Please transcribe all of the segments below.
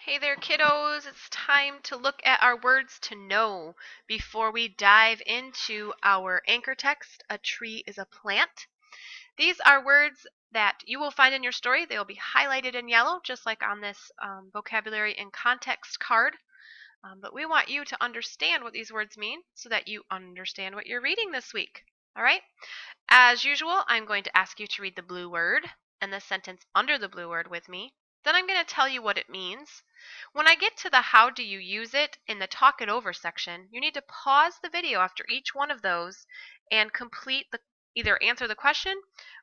Hey there, kiddos. It's time to look at our words to know before we dive into our anchor text, A Tree is a Plant. These are words that you will find in your story. They will be highlighted in yellow, just like on this vocabulary and context card. But we want you to understand what these words mean so that you understand what you're reading this week. All right? As usual, I'm going to ask you to read the blue word and the sentence under the blue word with me. Then I'm going to tell you what it means. When I get to the how do you use it in the talk it over section, you need to pause the video after each one of those and either answer the question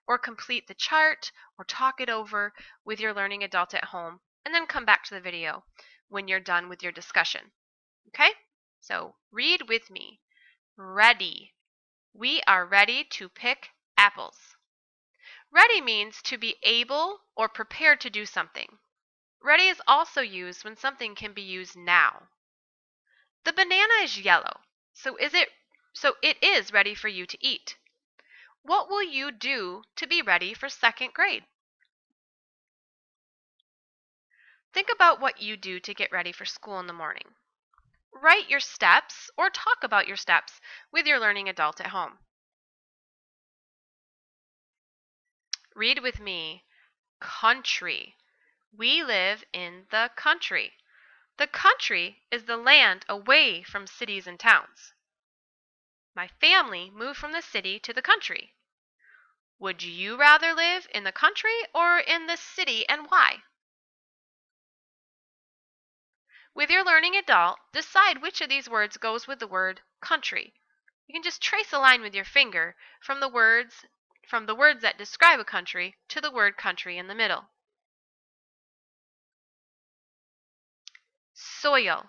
or complete the chart or talk it over with your learning adult at home, and then come back to the video when you're done with your discussion. Okay? So read with me. Ready. We are ready to pick apples. Ready means to be able or prepared to do something. Ready is also used when something can be used now. The banana is yellow, so it is ready for you to eat. What will you do to be ready for second grade? Think about what you do to get ready for school in the morning. Write your steps or talk about your steps with your learning adult at home. Read with me. Country. We live in the country. The country is the land away from cities and towns. My family moved from the city to the country. Would you rather live in the country or in the city, and why? With your learning adult, decide which of these words goes with the word country. You can just trace a line with your finger from the words that describe a country to the word country in the middle. Soil.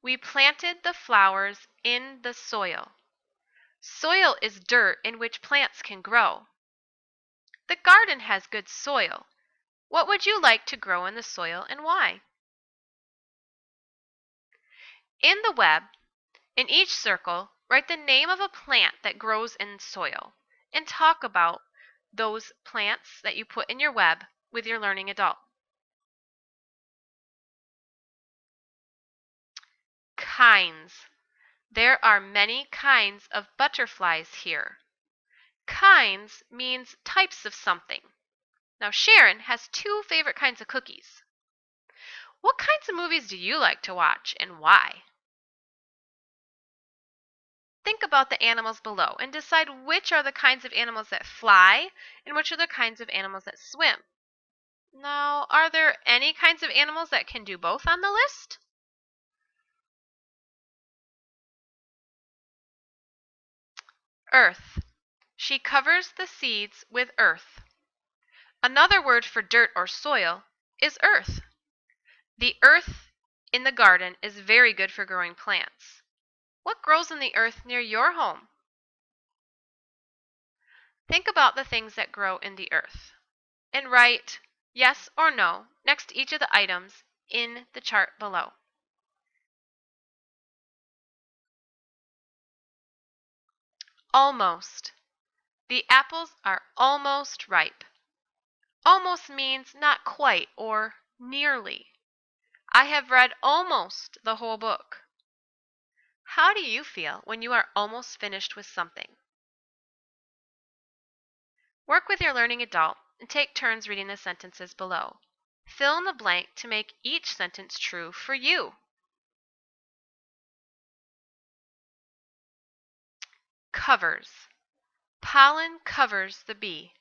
We planted the flowers in the soil. Soil is dirt in which plants can grow. The garden has good soil. What would you like to grow in the soil, and why? In the web, in each circle, write the name of a plant that grows in soil and talk about those plants that you put in your web with your learning adult. Kinds. There are many kinds of butterflies here. Kinds means types of something. Now, Sharon has two favorite kinds of cookies. What kinds of movies do you like to watch, and why? Think about the animals below and decide which are the kinds of animals that fly and which are the kinds of animals that swim. Now, are there any kinds of animals that can do both on the list? Earth. She covers the seeds with earth. Another word for dirt or soil is earth. The earth in the garden is very good for growing plants. What grows in the earth near your home? Think about the things that grow in the earth and write yes or no next to each of the items in the chart below. Almost. The apples are almost ripe. Almost means not quite or nearly. I have read almost the whole book. How do you feel when you are almost finished with something? Work with your learning adult and take turns reading the sentences below. Fill in the blank to make each sentence true for you. Covers. Pollen covers the bee.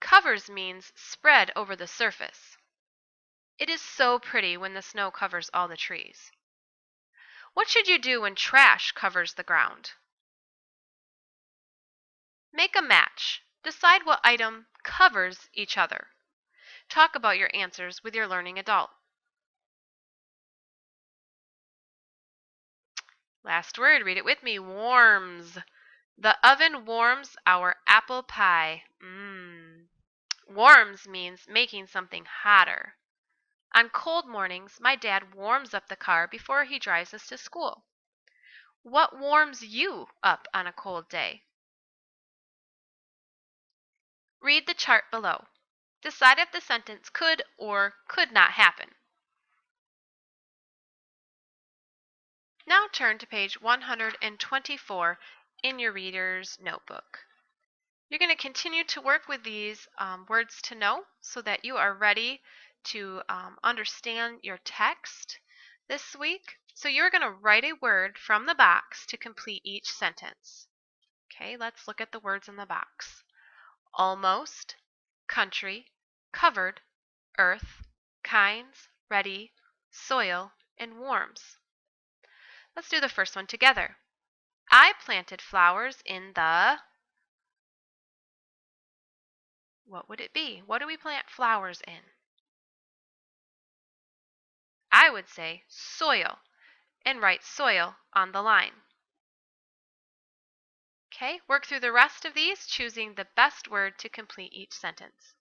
Covers means spread over the surface. It is so pretty when the snow covers all the trees. What should you do when trash covers the ground? Make a match. Decide what item covers each other. Talk about your answers with your learning adult. Last word, read it with me. Warms. The oven warms our apple pie. Warms means making something hotter. On cold mornings, my dad warms up the car before he drives us to school. What warms you up on a cold day? Read the chart below. Decide if the sentence could or could not happen. Now turn to page 124 in your reader's notebook. You're going to continue to work with these words to know so that you are ready to understand your text this week. So you're going to write a word from the box to complete each sentence. Okay, let's look at the words in the box. Almost, country, covered, earth, kinds, ready, soil, and warms. Let's do the first one together. I planted flowers in the... What would it be? What do we plant flowers in? I would say soil, and write soil on the line. Okay, work through the rest of these, choosing the best word to complete each sentence.